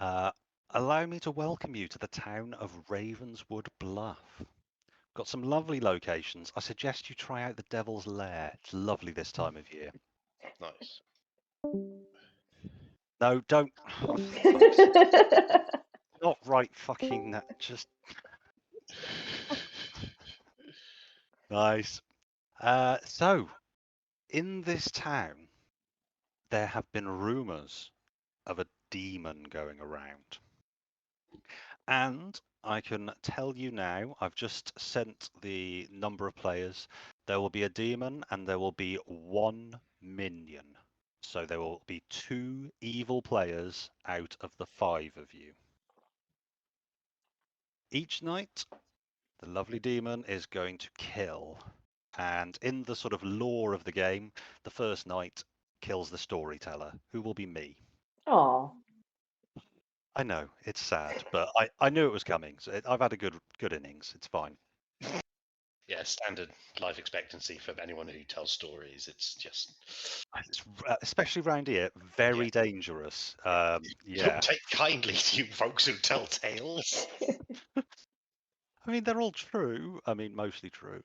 Uh, Allow me to welcome you to the town of Ravenswood Bluff. Got some lovely locations. I suggest you try out the Devil's Lair. It's lovely this time of year. Nice. No, don't. Not right fucking. Just nice. So, in this town, there have been rumours of a demon going around. And I can tell you now, I've just sent the number of players. There will be a demon and there will be one minion. So there will be 2 evil players out of the 5 of you. Each night, the lovely demon is going to kill. And in the sort of lore of the game, the first night kills the storyteller, who will be me. Oh, I know, it's sad, but I knew it was coming. So I've had a good innings. It's fine. Yeah, standard life expectancy for anyone who tells stories. It's just It's, especially around here, very dangerous. Yeah. don't take kindly to you folks who tell tales. I mean, they're all true. I mean, mostly true.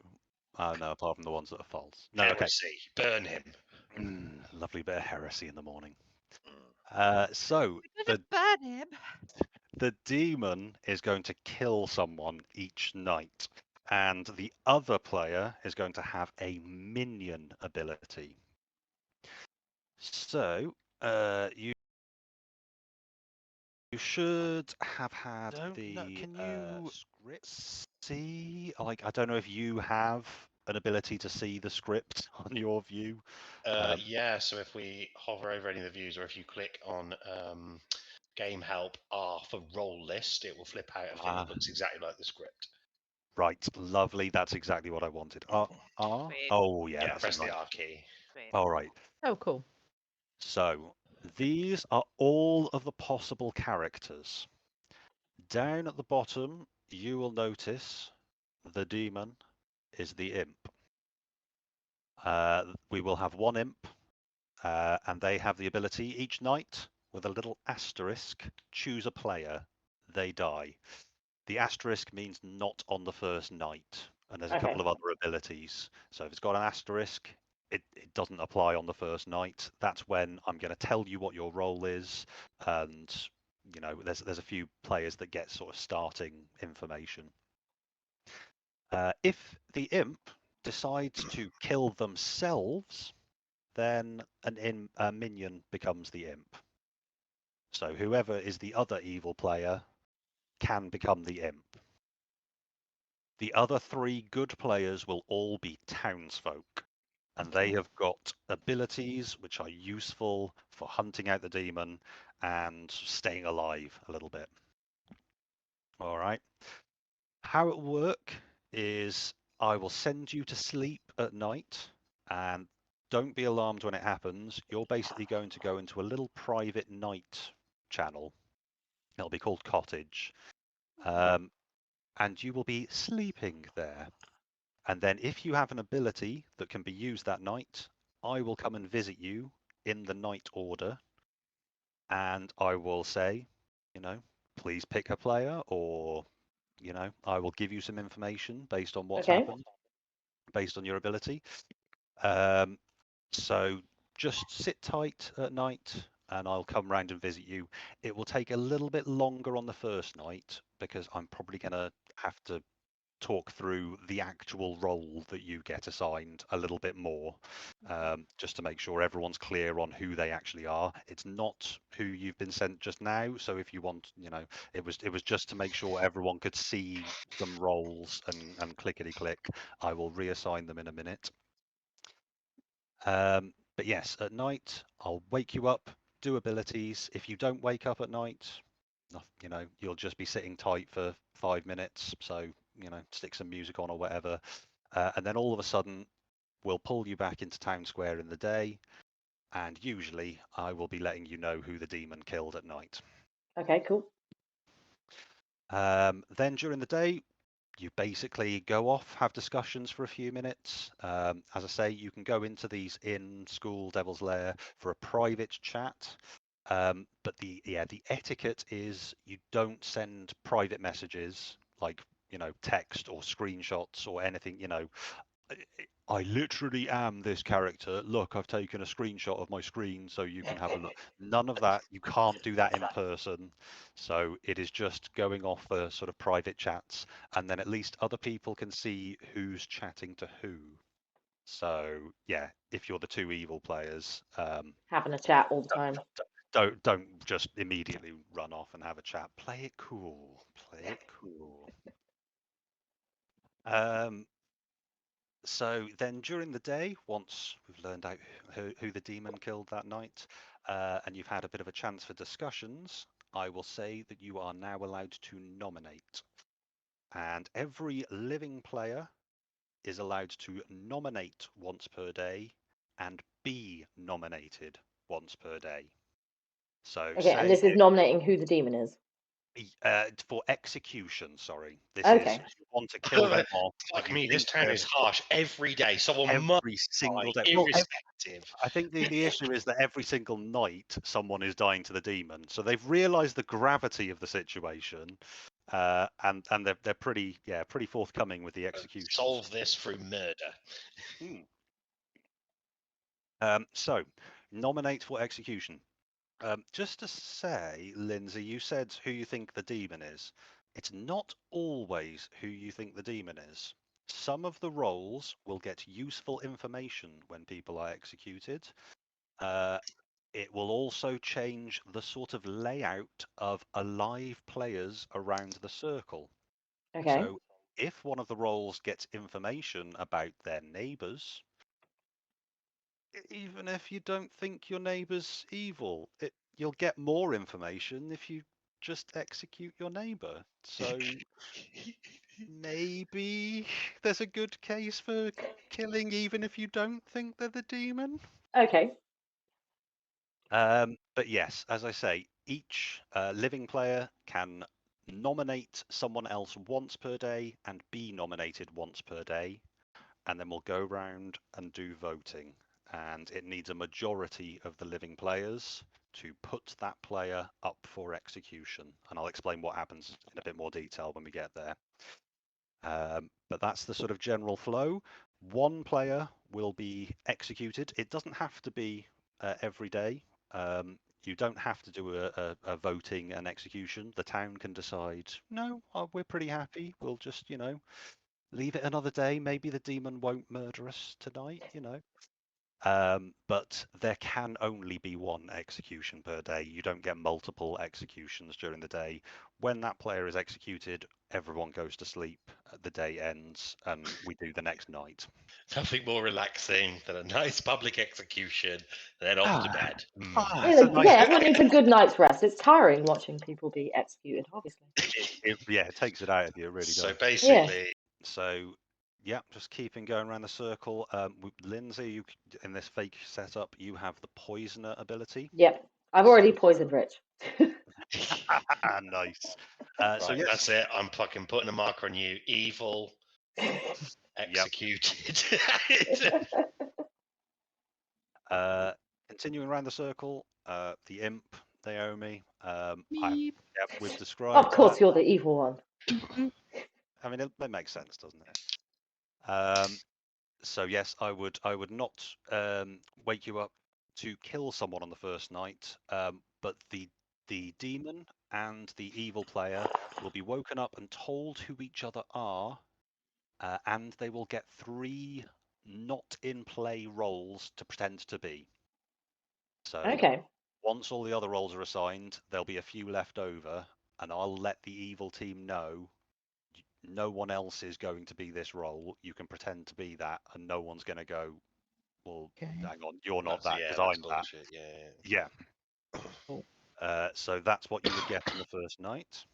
No, apart from the ones that are false. No, okay. Heresy. Burn him. Lovely bit of heresy in the morning. Mm. So We're gonna burn him. the demon is going to kill someone each night, and the other player is going to have a minion ability. So you should have had Can you script see? Like, I don't know if you have an ability to see the script on your view. Yeah, so if we hover over any of the views, or if you click on Game Help R for Roll List, it will flip out a thing that looks exactly like the script. Right, lovely. That's exactly what I wanted. R? Sweet. Oh, yeah, that's press right. the R key. Sweet. All right. oh, cool. So these are all of the possible characters. Down at the bottom, you will notice the demon is the imp. We will have one imp, and they have the ability each night with a little asterisk, choose a player, they die. The asterisk means not on the first night, and there's a couple of other abilities. So if it's got an asterisk, it doesn't apply on the first night. That's when I'm going to tell you what your role is, and you know there's a few players that get sort of starting information. If the imp decides to kill themselves, then a minion becomes the imp. So whoever is the other evil player can become the imp. The other 3 good players will all be townsfolk, and they have got abilities which are useful for hunting out the demon and staying alive a little bit. All right. How it will work is I will send you to sleep at night, and don't be alarmed when it happens. You're basically going to go into a little private night channel. It'll be called Cottage. And you will be sleeping there. And then if you have an ability that can be used that night, I will come and visit you in the night order. And I will say, you know, please pick a player, or, you know, I will give you some information based on what's happened, based on your ability. So just sit tight at night and I'll come round and visit you. It will take a little bit longer on the first night because I'm probably going to have to talk through the actual role that you get assigned a little bit more, just to make sure everyone's clear on who they actually are. It's not who you've been sent just now. So if you want, you know, it was just to make sure everyone could see some roles and clickety click. I will reassign them in a minute. But yes, at night, I'll wake you up, do abilities. If you don't wake up at night, you know, you'll just be sitting tight for 5 minutes. So, you know, stick some music on or whatever. And then all of a sudden, we'll pull you back into town square in the day. And usually I will be letting you know who the demon killed at night. Okay, cool. Then during the day, you basically go off, have discussions for a few minutes. As I say, you can go into these in-school Devil's Lair for a private chat. But the etiquette is you don't send private messages like text or screenshots or anything. I literally am this character. Look, I've taken a screenshot of my screen so you can have a look. None of that. You can't do that in person. So it is just going off for sort of private chats, and then at least other people can see who's chatting to who. So yeah, if you're the two evil players, Having a chat all the time. don't just immediately run off and have a chat. Play it cool. Play it cool. So then during the day, once we've learned out who the demon killed that night, and you've had a bit of a chance for discussions, I will say that you are now allowed to nominate. And every living player is allowed to nominate once per day and be nominated once per day. So Okay, and this is nominating who the demon is. For execution, sorry. This Okay. is you want to kill them off. Like me, this town is harsh every day. Someone every single day. Well, irrespective. I think the issue is that every single night someone is dying to the demon. So they've realised the gravity of the situation, and they're pretty forthcoming with the execution. Solve this through murder. So nominate for execution. Just to say, Lindsay, you said who you think the demon is. It's not always who you think the demon is. Some of the roles will get useful information when people are executed. It will also change the sort of layout of alive players around the circle. Okay. So if one of the roles gets information about their neighbours, even if you don't think your neighbour's evil, you'll get more information if you just execute your neighbour. So maybe there's a good case for killing even if you don't think they're the demon. Okay. But yes, as I say, each living player can nominate someone else once per day and be nominated once per day. And then we'll go round and do voting. And it needs a majority of the living players to put that player up for execution. And I'll explain what happens in a bit more detail when we get there. But that's the sort of general flow. One player will be executed. It doesn't have to be every day. You don't have to do a voting and execution. The town can decide, no, we're pretty happy. We'll just, leave it another day. Maybe the demon won't murder us tonight, But there can only be one execution per day. You don't get multiple executions during the day. When that player is executed, everyone goes to sleep. The day ends, and we do the next night. Nothing more relaxing than a nice public execution, then off to bed. Everyone needs a good night's rest. It's tiring watching people be executed, obviously. It takes it out of you, it really does. So basically, So, yeah, just keeping going around the circle. Lindsay, in this fake setup, you have the poisoner ability. Yep, I've already poisoned Rich. Nice. right, So yes, that's it. I'm fucking putting a marker on you. Evil, executed. Continuing around the circle, the imp, Naomi. We've described. Of course, you're the evil one. I mean, it makes sense, doesn't it? So yes, I would not wake you up to kill someone on the first night, but the demon and the evil player will be woken up and told who each other are, and they will get 3 not in play roles to pretend to be. So Okay. once all the other roles are assigned, there'll be a few left over, and I'll let the evil team know no one else is going to be this role. You can pretend to be that, and no one's going to go, well, hang on, you're not that because I'm that. Yeah. So that's what you would get on the first night.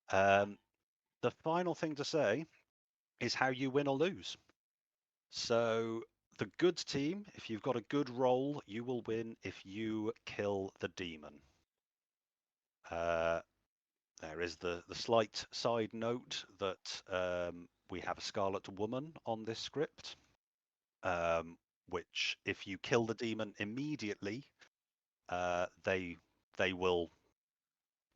The final thing to say is how you win or lose. So the good team, if you've got a good roll, you will win if you kill the demon. There is the slight side note that we have a Scarlet Woman on this script, which if you kill the demon immediately, they will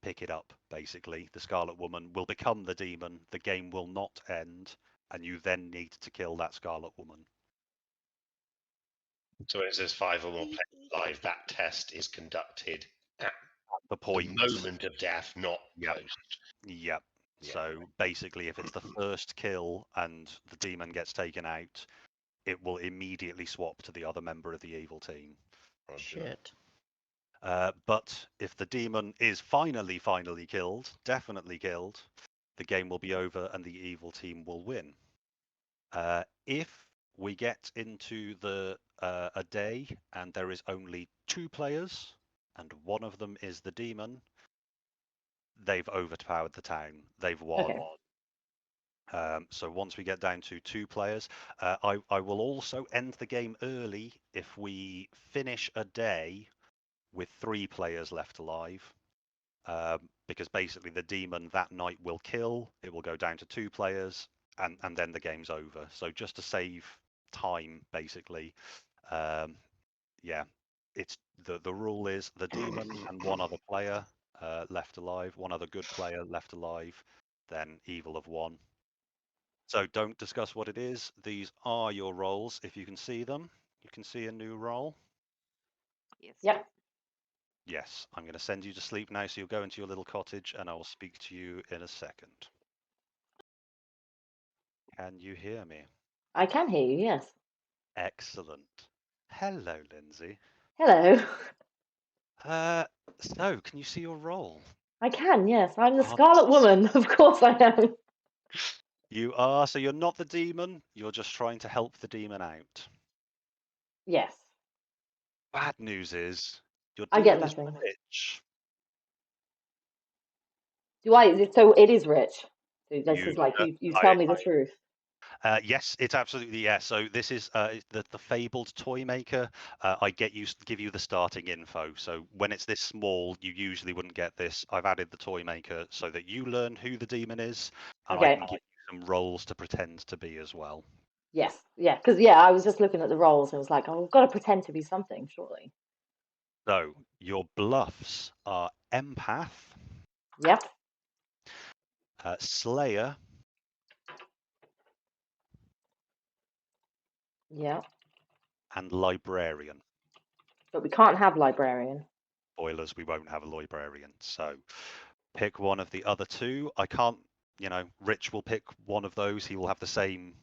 pick it up. Basically, the Scarlet Woman will become the demon. The game will not end, and you then need to kill that Scarlet Woman. So when it says 5 or more players live, that test is conducted at The the point. moment of death, not Yep. post. Yep. Yeah. So basically, if it's the first kill and the demon gets taken out, it will immediately swap to the other member of the evil team. Roger. Shit. But if the demon is finally killed, definitely killed, the game will be over and the evil team will win. If we get into a day and there is only 2 players and one of them is the demon, they've overpowered the town. They've won. Okay. So once we get down to 2 players, I will also end the game early if we finish a day with 3 players left alive. Because basically the demon that night will kill, it will go down to 2 players, and then the game's over. So just to save time, basically, yeah, it's the rule is the demon and one other player left alive, one other good player left alive, then evil of 1. So don't discuss what it is. These are your roles. If you can see them, you can see a new role. Yes. Yep. Yes, I'm going to send you to sleep now, so you'll go into your little cottage and I will speak to you in a second. Can you hear me? I can hear you, yes. Excellent. Hello, Lindsay. Hello. So, can you see your role? I can, yes. I'm the Oh, Scarlet Woman. Of course I am. You are, so you're not the demon, you're just trying to help the demon out. Yes. Bad news is, your I get demon is nothing. rich. So it is rich. So this You- is like uh, you tell me the truth. Yes, it's absolutely yes. So this is the fabled toy maker. I give you the starting info. So when it's this small, you usually wouldn't get this. I've added the toy maker so that you learn who the demon is, and I Okay. can give you some roles to pretend to be as well. Yes. Yeah. Because I was just looking at the roles and was like, oh, I've got to pretend to be something, surely. So your bluffs are empath, Yep. slayer, Yeah. and librarian. But we can't have librarian. Spoilers, we won't have a librarian. So pick one of the other 2. I can't, Rich will pick one of those. He will have the same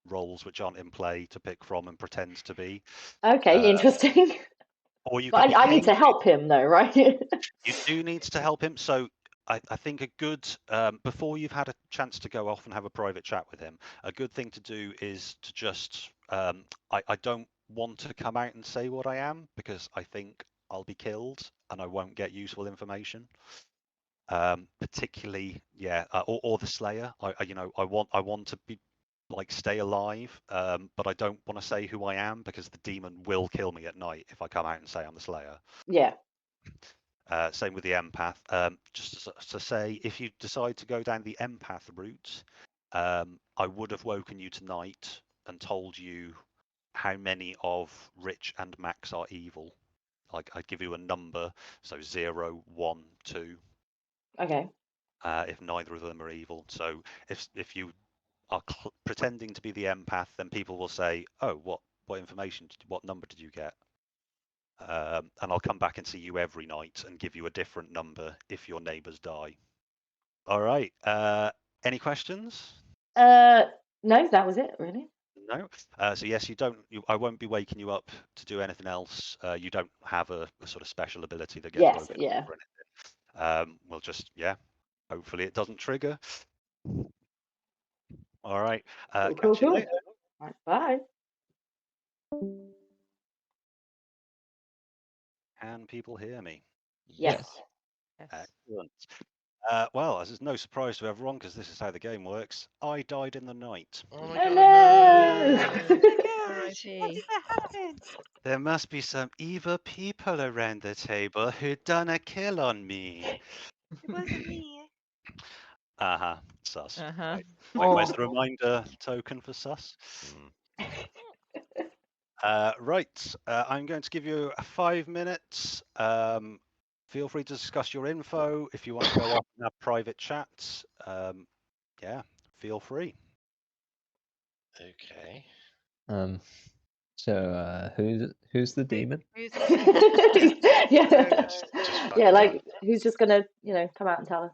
roles which aren't in play to pick from and pretend to be. Okay, interesting. Or you But could be I need to Kate. help him though, right? You do need to help him. So I think a good, before you've had a chance to go off and have a private chat with him, a good thing to do is to just, I don't want to come out and say what I am because I think I'll be killed and I won't get useful information. Particularly, or the Slayer. I want to be stay alive, but I don't want to say who I am because the demon will kill me at night if I come out and say I'm the Slayer. Yeah. Same with the empath. Just to say, if you decide to go down the empath route, I would have woken you tonight and told you how many of Rich and Max are evil. I'd give you a number, so 0, 1, 2. Okay. If neither of them are evil. So if you are pretending to be the empath, then people will say, "Oh, what information? What number did you get?" And I'll come back and see you every night and give you a different number if your neighbours die. All right. Any questions? No, that was it, really. No. So yes, I won't be waking you up to do anything else. You don't have a sort of special ability that gets Yes, woken yeah. up or anything. We'll just hopefully it doesn't trigger. All right. Cool, Catch you cool. later. Right, bye. Can people hear me? Yes. Yes. Excellent. Well, this is no surprise to everyone because this is how the game works. I died in the night. Oh my Oh god, no! R.I.P. R.I.P. What happened? There must be some evil people around the table who done a kill on me. It wasn't me. Uh-huh. Sus. Uh-huh. Right. Oh. Where's the reminder token for sus? Right. I'm going to give you 5 minutes. Feel free to discuss your info. If you want to go off and have private chats, yeah, feel free. Okay. So who's the demon? Who's yeah, Just yeah, fucking like who's just gonna, come out and tell us?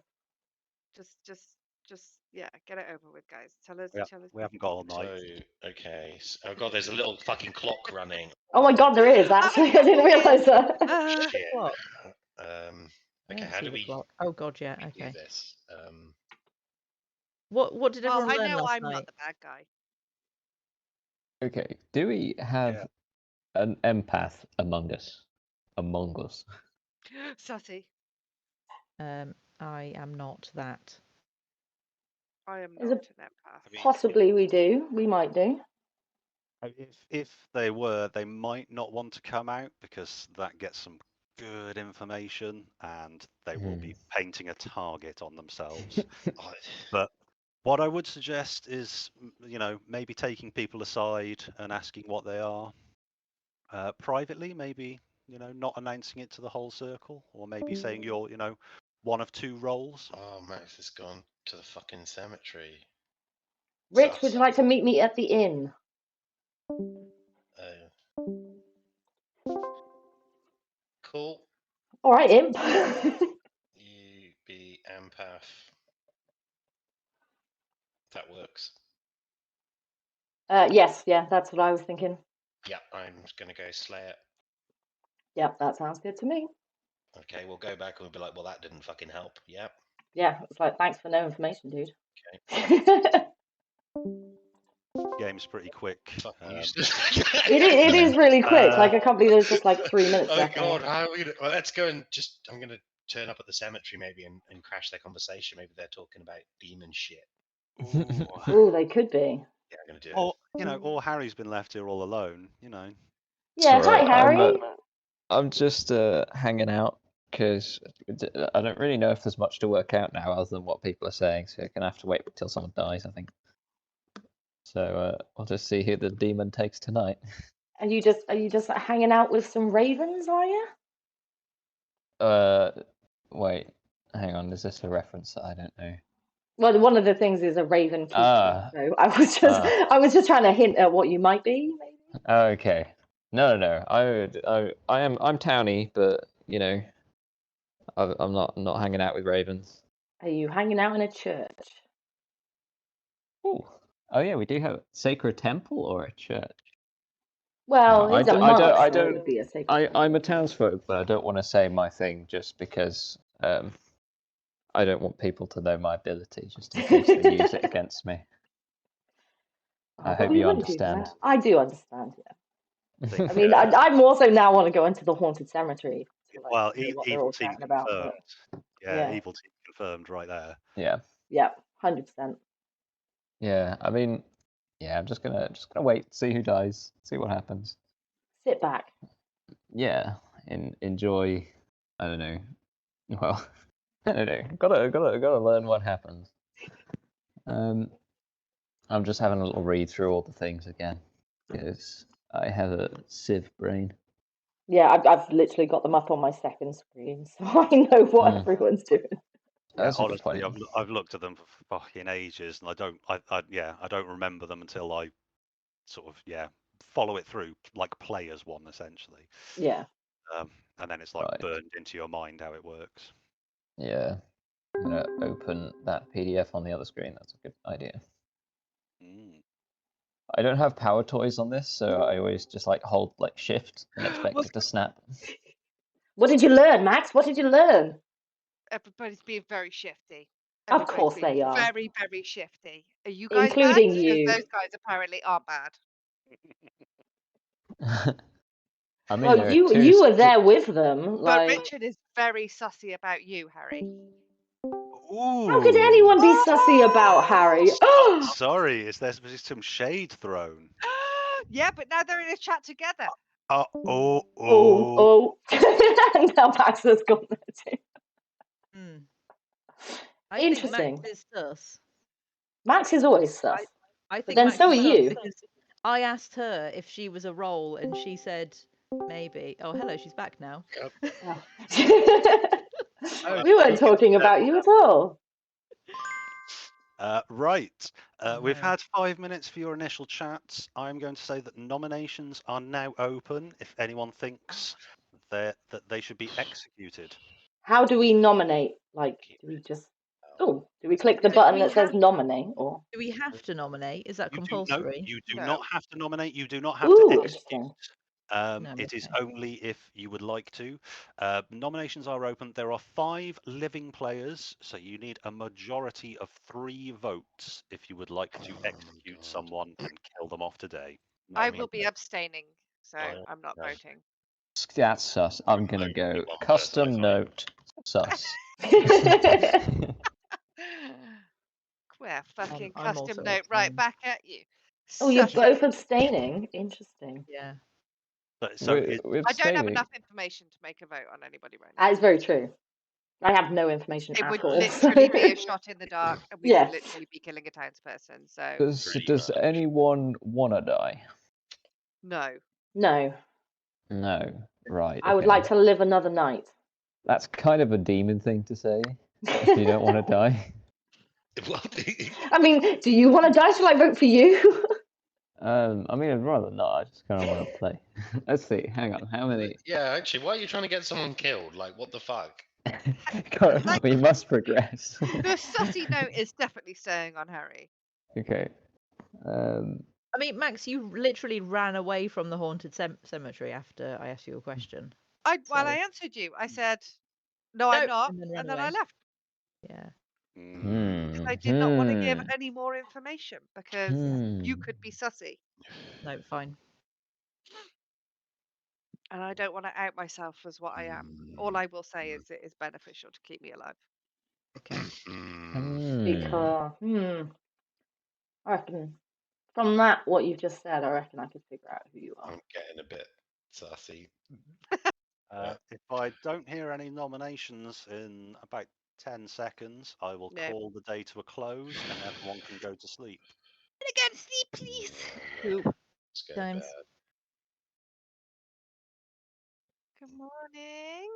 just yeah, get it over with, guys. Tell us. We haven't got all night. So, okay. Oh god, there's a little fucking clock running. Oh my God, there is actually. I didn't realise that. Shit. What? Okay, I how see do the we clock. Oh god, yeah. do Okay. this? What did Well, everyone I learn know last I'm not night? the bad guy. Okay. Do we have Yeah. an empath among us? Sussy. I am not that. I am Is not it an empath. mean, Possibly we do. We might do. If they were, they might not want to come out because that gets some good information, and they will be painting a target on themselves. Oh, But what I would suggest is, maybe taking people aside and asking what they are privately. Maybe not announcing it to the whole circle, or maybe saying you're one of two roles. oh, Max has gone to the fucking cemetery. Rich, would you like to meet me at the inn? Cool. All right, imp. You be empath. That works. Yes, yeah, that's what I was thinking. Yeah, I'm gonna go slay it. Yep, that sounds good to me. Okay, we'll go back and we'll be like, well, that didn't fucking help. Yep. Yeah, it's like, thanks for no information, dude. Okay. Game's pretty quick. Fuck you. It is really quick. Like, I can't believe there's just like 3 minutes Oh left. god, how are we gonna? Well, let's go and I'm gonna turn up at the cemetery maybe and crash their conversation. Maybe they're talking about demon shit. Oh, they could be. Yeah, I'm gonna do it. Or Harry's been left here all alone. Yeah, hi, Harry. I'm just hanging out because I don't really know if there's much to work out now other than what people are saying. So you're gonna have to wait until someone dies, I think. So we'll just see who the demon takes tonight. Are you just hanging out with some ravens, are you? Wait, hang on. Is this a reference that I don't know? Well, one of the things is a raven keeper. So I was just trying to hint at what you might be, maybe. Okay. No. I'm towny, but I'm not hanging out with ravens. Are you hanging out in a church? Oh yeah, we do have a sacred temple or a church. Well, No, he's a monk, so it would be a sacred temple. I'm a townsfolk, but I don't want to say my thing just because I don't want people to know my ability, just in case they use it against me. I hope you understand. I do understand, yeah. I mean, I'm also now want to go into the haunted cemetery. Well, hear what they're evil all team chatting about. confirmed. But, Yeah, evil team confirmed right there. Yeah. Yeah, 100%. Yeah, I mean, yeah, I'm just gonna wait, see who dies, see what happens. Sit back. Yeah, enjoy. I don't know. Well, I don't know. Gotta learn what happens. I'm just having a little read through all the things again because I have a sieve brain. Yeah, I've literally got them up on my second screen, so I know what everyone's doing. Yeah, honestly, I've looked at them for fucking ages, and I don't remember them until I sort of follow it through like play as one essentially. Yeah. And then it's like burned into your mind how it works. Yeah, I'm gonna open that PDF on the other screen. That's a good idea. I don't have power toys on this, so I always just hold shift and expect it to snap. What did you learn, Max? What did you learn? Everybody's being very shifty. Of course they are. Very, very shifty. Are you guys including bad? you? Because those guys apparently are bad. I mean, well, you were there with them. But Richard is very sussy about you, Harry. Ooh. How could anyone be sussy about Harry? Sorry, is there some shade thrown? Yeah, but now they're in a chat together. Oh. Now Max has gone there too. Interesting. Think Max is sus. Max is always sus. I think then Max so is are sus you. I asked her if she was a role, and she said maybe. Oh, hello, she's back now. Oh. Oh, We weren't talking about you at all. Right. We've No. had 5 minutes for your initial chats. I'm going to say that nominations are now open if anyone thinks that they should be executed. How do we nominate? Like, do we just... Oh, do we click the button that says nominate? Or Do we have to nominate? Is that No, compulsory? you do No. not have to nominate. You do not have to execute. Interesting. No, It is okay. only if you would like to. Nominations are open. There are 5 living players, so you need a majority of 3 votes if you would like to execute someone and kill them off today. I will be abstaining, so Oh, I'm not yes. voting. That's sus. I'm gonna Only go one custom person, I thought. note sus. Where fucking I'm custom also note right abstaining. back at you. Oh, you're Sus. both abstaining. Interesting. Yeah. So We're I don't have abstaining. enough information to make a vote on anybody right now. That is very true. I have no information It at would all. literally be a shot in the dark, and we Yes. would literally be killing a townsperson. So Does anyone wanna die? no. No. No. Right. I would okay. like to live another night. That's kind of a demon thing to say. If you don't want to die. I mean, do you want to die? Shall I vote for you? I mean, I'd rather not. I just kind of want to play. Let's see. Hang on. How many? Yeah, actually, why are you trying to get someone killed? Like, what the fuck? We must progress. The sussy note is definitely staying on Harry. Okay. I mean, Max, you literally ran away from the haunted cemetery after I asked you a question. I So- answered you. I said, no, I'm not. and then And ran then I away. left. Yeah. Because I did not want to give any more information because you could be sussy. No, fine. And I don't want to out myself as what I am. All I will say is it is beneficial to keep me alive. Okay. Because, I reckon from that, what you've just said, I reckon I could figure out who you are. I'm getting a bit sassy. If I don't hear any nominations in about 10 seconds, I will call the day to a close and everyone can go to sleep. And again, sleep, please. Let's go to James. bed. Good morning.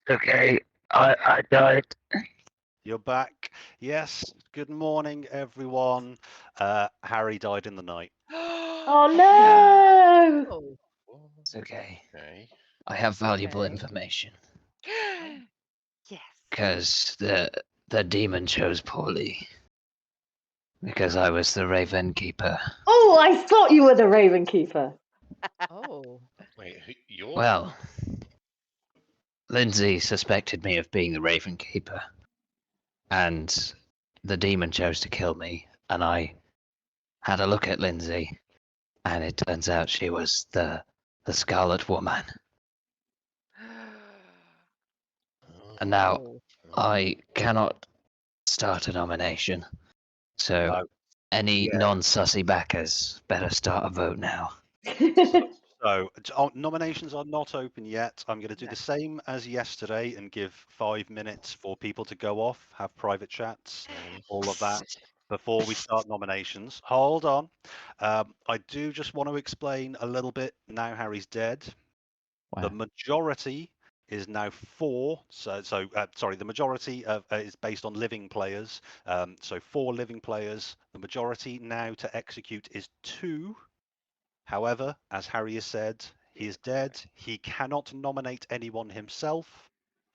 Okay, I died. You're back. Yes. Good morning, everyone. Harry died in the night. Oh no! Oh. It's okay. Okay. I have valuable Okay. information Yes. because the demon chose poorly. Because I was the Raven Keeper. Oh, I thought you were the Raven Keeper. Oh. Wait, you're... Well, Lindsay suspected me of being the Raven Keeper, and the demon chose to kill me. And I had a look at Lindsay, and it turns out she was the Scarlet Woman. And now Oh. I cannot start a nomination. So No. any Yeah. non-sussy backers better start a vote now. So nominations are not open yet. I'm going to do the same as yesterday and give 5 minutes for people to go off, have private chats, all of that before we start nominations. Hold on. I do just want to explain a little bit now Harry's dead. Wow. The majority is now 4. Sorry, the majority of, is based on living players. So 4 living players. The majority now to execute is 2. However, as Harry has said, he is dead. He cannot nominate anyone himself,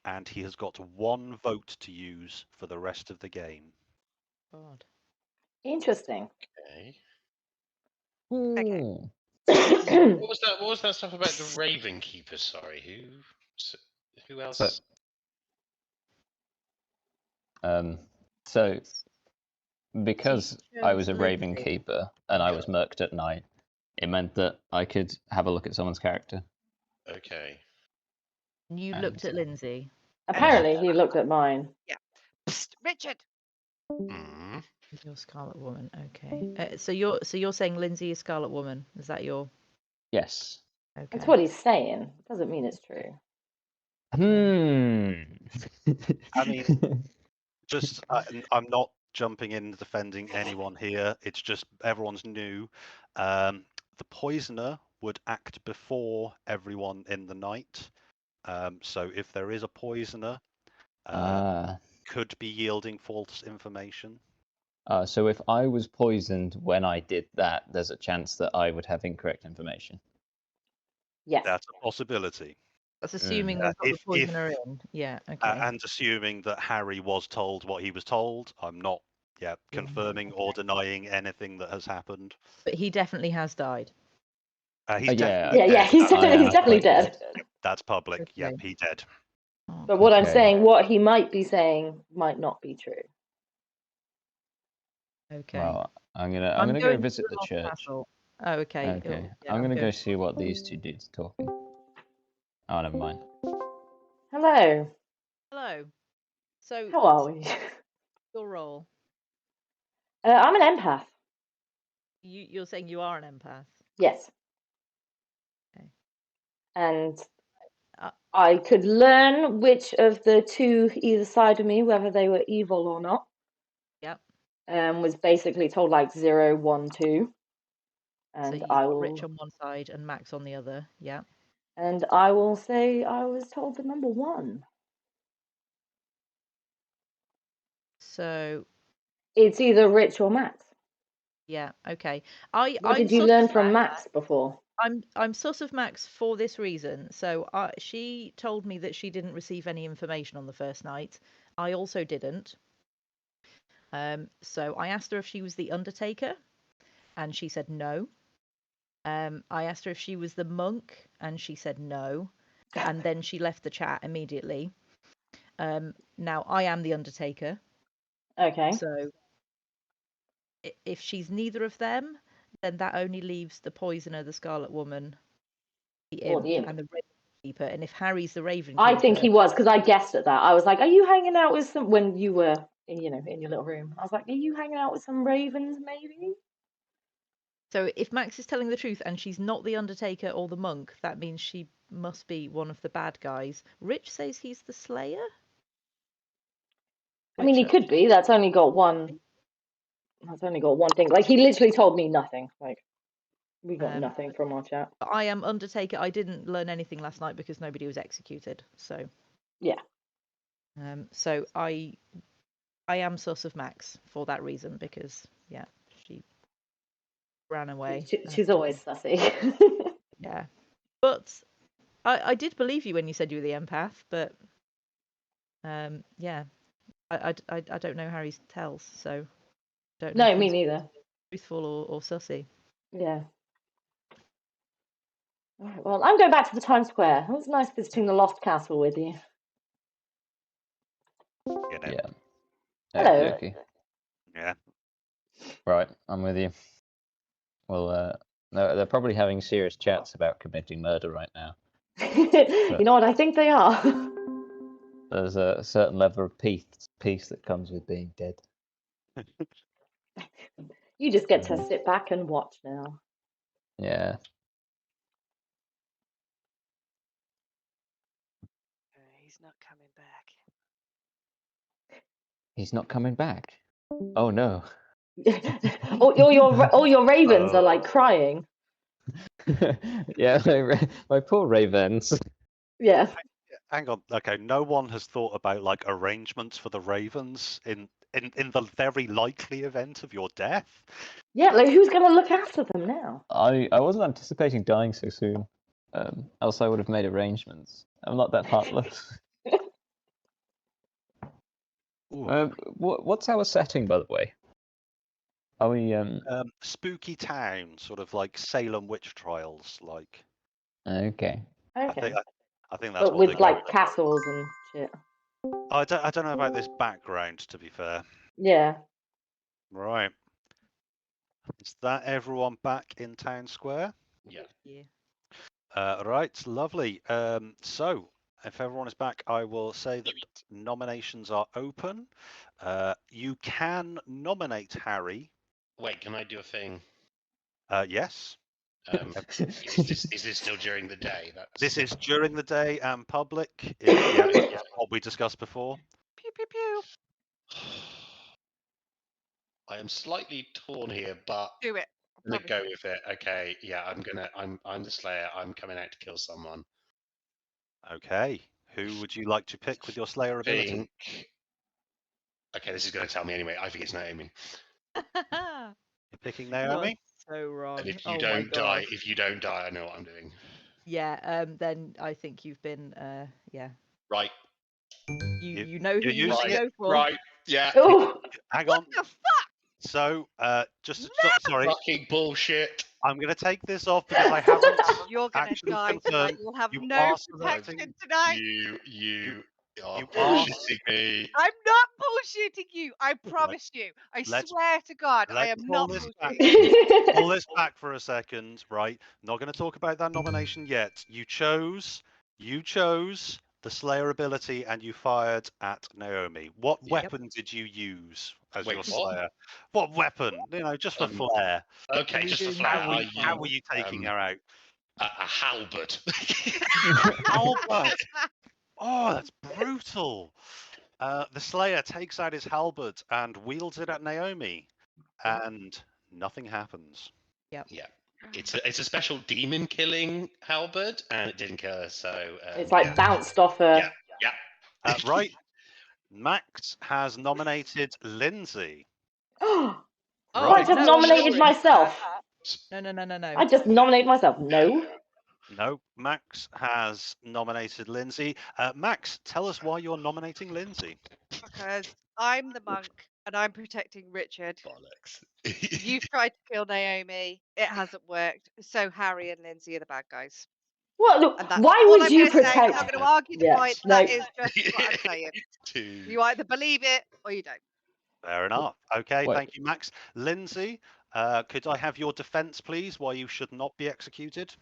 and he has got 1 vote to use for the rest of the game. God. Interesting. Okay. Okay. What was that stuff about the Raven Keeper? Sorry, who else? So because I was a Raven Lindsay. Keeper and I was murked at night, it meant that I could have a look at someone's character. Okay. You And- looked at Lindsay. Apparently, he looked at mine. Psst, Richard. Hmm. You're Scarlet Woman. Okay. So you're saying Lindsay is Scarlet Woman. Is that your? Yes. Okay. That's what he's saying. Doesn't mean it's true. I mean, I'm not jumping in, defending anyone here. It's just everyone's new. The poisoner would act before everyone in the night. So if there is a poisoner, could be yielding false information. So if I was poisoned when I did that, there's a chance that I would have incorrect information. Yes. That's a possibility. That's assuming we've got the poisoner in. Yeah, okay. And assuming that Harry was told what he was told. I'm not confirming or denying anything that has happened. But he definitely has died. He's definitely dead. He's definitely dead. That's public. Okay. Yep, he's dead. But what I'm saying, what he might be saying might not be true. Okay. Well, I'm gonna go visit the church. Castle. Oh, okay. Okay. I'm gonna go see what these two dudes are talking. Oh, never mind. Hello. Hello. So how are we? Your role. I'm an empath. You're saying you are an empath? Yes. Okay. And I could learn which of the two either side of me, whether they were evil or not. Yep. Was basically told like 0, 1, 2. And so you've I got will. Rich on one side and Max on the other. Yeah. And I will say I was told the number 1. So. It's either Rich or Max. Yeah. Okay. What did you learn from Max before? I'm sus of Max for this reason. So she told me that she didn't receive any information on the first night. I also didn't. So I asked her if she was the Undertaker, and she said no. I asked her if she was the monk, and she said no. And then she left the chat immediately. Now I am the Undertaker. Okay. So if she's neither of them, then that only leaves the Poisoner, the Scarlet Woman, the Imp, and the Raven Keeper. And if Harry's the Raven Keeper, I think he was, because I guessed at that. I was like, "Are you hanging out with some?" When you were, in your little room, I was like, "Are you hanging out with some ravens, maybe?" So if Max is telling the truth and she's not the Undertaker or the monk, that means she must be one of the bad guys. Rich says he's the Slayer. I mean, he could be. That's only got one. That's only got one thing. Like, he literally told me nothing. Like, we got nothing from our chat. I am Undertaker. I didn't learn anything last night because nobody was executed. So yeah. So I am sus of Max for that reason, because she ran away. She's always sussy. Yeah, but I did believe you when you said you were the empath. But yeah, I don't know Harry's tells, so don't know. No, me neither. Truthful or sussy. Yeah. All right, well, I'm going back to the Times Square. It was nice visiting the Lost Castle with you. Yeah. Hello. Okay. Yeah. Right, I'm with you. Well, no, they're probably having serious chats about committing murder right now. You know what? I think they are. There's a certain level of peace that comes with being dead. You just get to sit back and watch now. Yeah. He's not coming back. He's not coming back. Oh no. all your ravens are like crying. Yeah, my poor ravens. Yeah. Hang on. Okay, no one has thought about like arrangements for the ravens in the very likely event of your death. Yeah, like who's going to look after them now? I wasn't anticipating dying so soon. Else I would have made arrangements. I'm not that heartless. What's our setting, by the way? Are we spooky town, sort of like Salem witch trials, like. Okay. Okay. I think that's but what with like castles and shit. I don't know about this background, to be fair. Yeah. Right. Is that everyone back in town square? Yeah. Right, lovely. So, if everyone is back, I will say that nominations are open. You can nominate Harry. Wait, can I do a thing? Yes. Is this still during the day? This is during the day and public. Yeah, what we discussed before. Pew pew pew. I am slightly torn here, but Do it. I'm gonna go with it. Okay, yeah, I'm the Slayer. I'm coming out to kill someone. Okay. Who would you like to pick with your Slayer ability? Okay, this is going to tell me anyway. I think it's Naomi. You're picking You're Naomi? so wrong. And if you Oh my don't die, God. I know what I'm doing. Yeah, then I think you've been, yeah. Right. You know who you using want to it? go for. Right. Yeah. Oh, Hang What on. the fuck? So, sorry, Fucking bullshit. I'm going to take this off because I haven't You're gonna actually die tonight. confirmed. You'll have You no are protection selecting. tonight. You are you bullshitting me. I'm not bullshitting you. I promise you. I let's- swear to God, I let's am pull not this back. bullshitting. Pull this back for a second, right? Not going to talk about that nomination yet. You chose the Slayer ability and you fired at Naomi. What weapon did you use as your What? Slayer? What weapon? Just for flair. Okay, we just for doing flair. How were you taking her out? A halberd. Halberd. Oh, that's brutal. The Slayer takes out his halberd and wields it at Naomi, and nothing happens. Yep. Yeah. It's a special demon killing halberd, and it didn't kill her. So it's like bounced off her. Yeah. Right. Max has nominated Lindsay. Oh, Right. I just no, nominated no. myself. No. I just nominated myself. No. No, Max has nominated Lindsay. Max, tell us why you're nominating Lindsay. Because I'm the monk and I'm protecting Richard. Bollocks. You've tried to kill Naomi. It hasn't worked. So Harry and Lindsay are the bad guys. What? And that's Why all would I'm you gonna say. I'm protect? not going to argue the Yeah, point. no. That is just what I'm saying. You either believe it or you don't. Fair enough. Okay, Wait. thank you, Max. Lindsay, could I have your defense, please, why you should not be executed?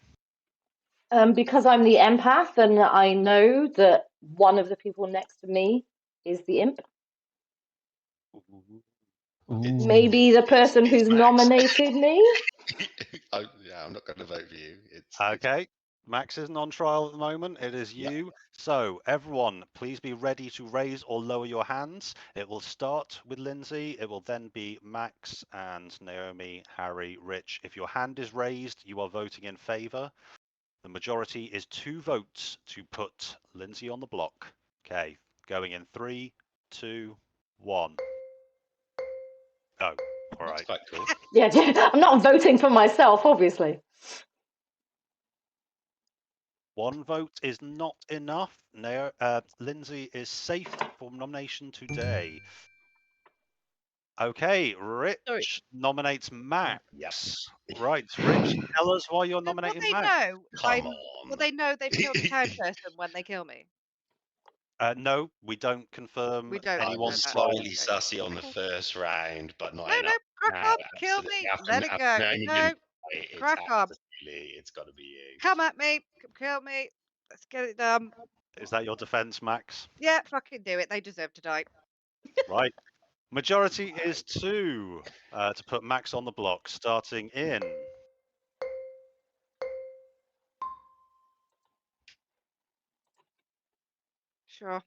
Because I'm the empath and I know that one of the people next to me is the imp. Maybe the person who's Max. nominated me. I'm not going to vote for you. Okay, Max isn't on trial at the moment. It is you. So, everyone, please be ready to raise or lower your hands. It will start with Lindsay. It will then be Max and Naomi, Harry, Rich. If your hand is raised, you are voting in favour. The majority is 2 votes to put Lindsay on the block. Okay, going in 3, 2, 1. Oh, all That's right. quite cool. Yeah, I'm not voting for myself, obviously. 1 vote is not enough. Lindsay is safe from nomination today. Okay, Rich nominates Max. Yes. Right, Rich, tell us why you're Will nominating they Max. know? Come Will on. they know they've killed a town person when they kill me? No, we don't confirm We don't I anyone's was know that. slightly Okay. sussy on the first round, but not No, enough. crack Now, on, kill absolutely, me, after- let it after go. Naomi No, didn't play, crack on. it's got to be you. Come at me, kill me. Let's get it done. Is that your defense, Max? Yeah, fucking do it. They deserve to die. Right. Majority is 2 to put Max on the block, starting in. Sure.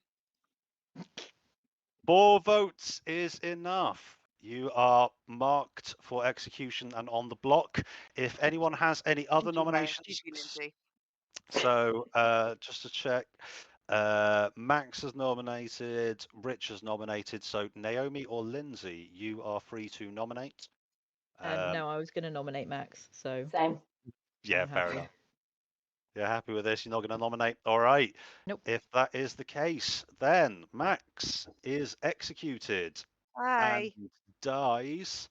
4 votes is enough. You are marked for execution and on the block. If anyone has any other nominations, GG, Lindsay. so just to check, Max has nominated, Rich has nominated, so Naomi or Lindsay, you are free to nominate. No, I was going to nominate Max, so. Same. Yeah, I'm fair happy. enough. You're happy with this? You're not going to nominate? All right. Nope. If that is the case, then Max is executed Bye. and dies.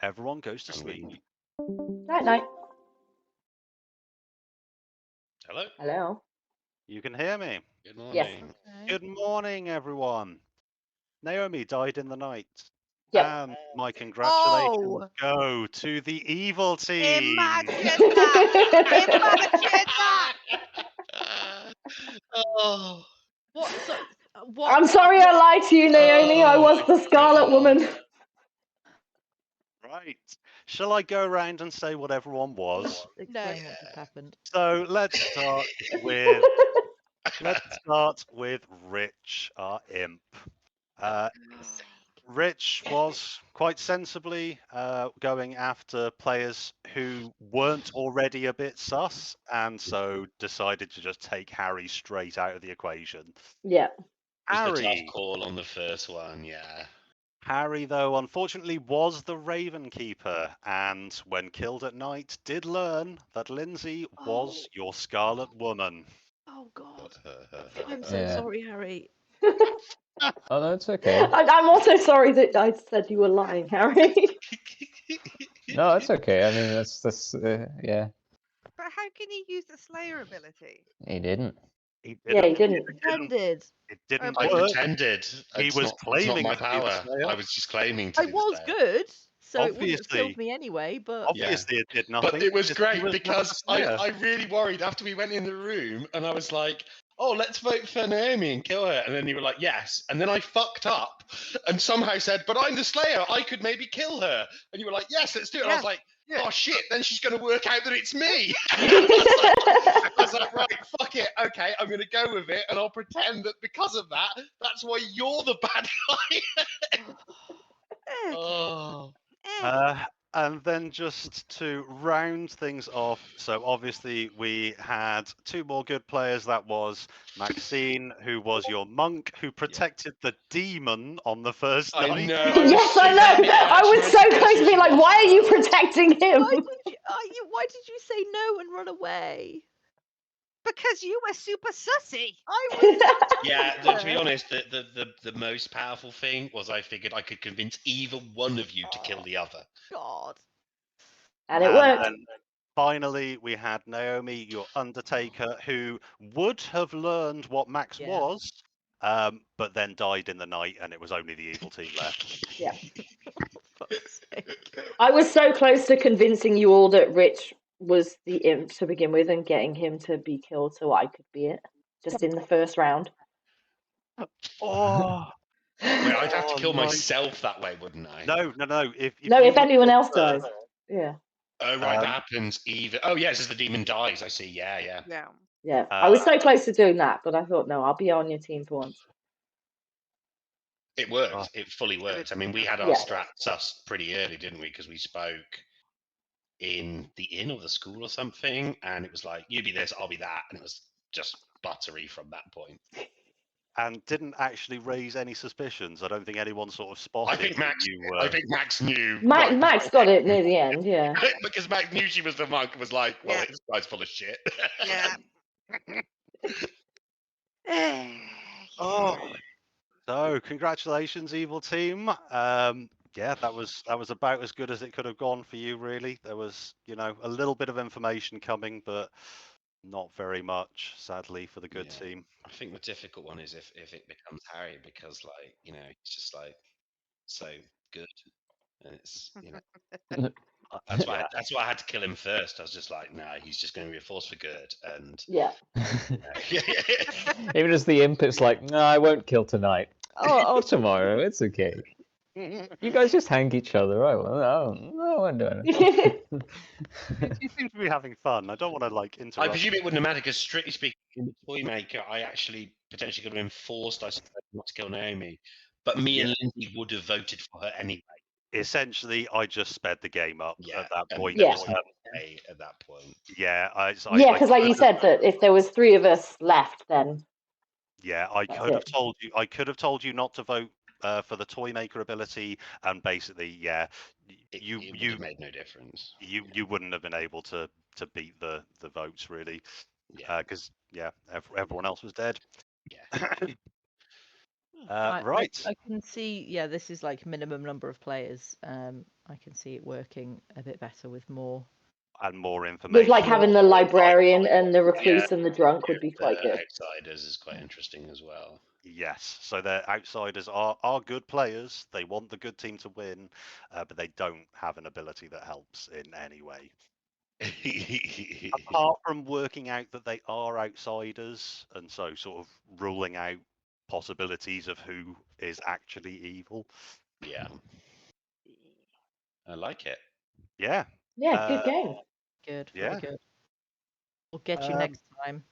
Everyone goes to sleep. Night night. Hello. Hello. You can hear me. Good morning. Yes. Good morning, everyone. Naomi died in the night. Yep. And my congratulations Oh. go to the evil team. Imagine that! Imagine that! Oh. What? What? I'm sorry I lied to you, Naomi. I was the Scarlet Woman. Right. Shall I go around and say what everyone was? Explain what just happened. So let's start with Rich, our imp. Rich was quite sensibly going after players who weren't already a bit sus, and so decided to just take Harry straight out of the equation. Yeah. It was the tough Harry, call on the first one, yeah. Harry, though, unfortunately was the Raven Keeper, and when killed at night, did learn that Lindsay was your Scarlet Woman. Oh God. I'm so Yeah. sorry, Harry. Oh, no, it's okay. I'm also sorry that I said you were lying, Harry. No, it's okay. I mean, that's yeah. But how can he use the Slayer ability? He didn't. He Yeah, he didn't. didn't. Pretended. It didn't I work. pretended. He It's was not, claiming it's not to be my the power. Slayer. I was just claiming to I be was the Slayer. good, so it wouldn't have Obviously. killed me anyway. But Obviously, it did nothing. But it was because he great was never the because Slayer. I really worried after we went in the room and I was like, oh, let's vote for Naomi and kill her. And then you were like, yes. And then I fucked up and somehow said, but I'm the Slayer. I could maybe kill her. And you were like, yes, let's do it. And I was like, oh shit, then she's going to work out that it's me. I was like, right, fuck it. Okay, I'm going to go with it and I'll pretend that because of that, that's why you're the bad guy. Oh. And then just to round things off, so obviously we had two more good players. That was Maxine, who was your monk, who protected the demon on the first I night. know. Yes, I know. I was so close to being like, why are you protecting him? why did you say no and run away? Because you were super sussy. I was. Yeah, to be honest, the most powerful thing was I figured I could convince either one of you to kill the other. God. And it worked. Then finally, we had Naomi, your Undertaker, who would have learned what Max was, but then died in the night, and it was only the evil team left. Yeah. Fuck's sake. I was so close to convincing you all that Rich was the imp to begin with and getting him to be killed so I could be it. Just in the first round. Oh. Wait, I'd have to kill my- myself that way, wouldn't I? No. If if anyone else dies. Yeah. Oh, right, that happens either. Oh, yes, as the demon dies, I see. Yeah. Yeah. I was so close to doing that, but I thought, no, I'll be on your team for once. It worked. It fully worked. I mean, we had our strats us pretty early, didn't we? Because we spoke in the inn or the school or something, and it was like, you be this, I'll be that, and it was just buttery from that point. And didn't actually raise any suspicions. I don't think anyone sort of spotted. I think Max knew. Max got it near the end, yeah. Because Max knew she was the monk. Was like, well, this guy's full of shit. Yeah. Oh. So, congratulations, evil team. Yeah, that was about as good as it could have gone for you, really. There was, a little bit of information coming, but not very much, sadly, for the good team. I think the difficult one is if it becomes Harry, because he's just like so good, and it's that's why I had to kill him first. I was just like, no, he's just going to be a force for good, and Even as the imp, it's like, no, I won't kill tonight. Oh, tomorrow. It's okay. You guys just hang each other. I won't do anything. You seem to be having fun. I don't want to interrupt. I presume it wouldn't have mattered because, strictly speaking, in the Toy Maker, I actually potentially could have been forced, I suppose, not to kill Naomi, but me and Lindsay would have voted for her anyway. Essentially, I just sped the game up at that point. At that point. Yeah, because like you said, that if there was 3 of us left, then I could have told you. I could have told you not to vote for the Toy Maker ability, and basically, it would have made no difference. You wouldn't have been able to beat the votes, really, because everyone else was dead. Right. I can see. This is like minimum number of players. I can see it working a bit better with more. And more information. With having the librarian and the recluse and the drunk would be quite good. Outsiders is quite interesting as well. Yes, so the outsiders are good players. They want the good team to win, but they don't have an ability that helps in any way. Apart from working out that they are outsiders, and so sort of ruling out possibilities of who is actually evil. Yeah. I like it. Yeah. Yeah, good game. Good. Yeah. Very good. We'll get you next time.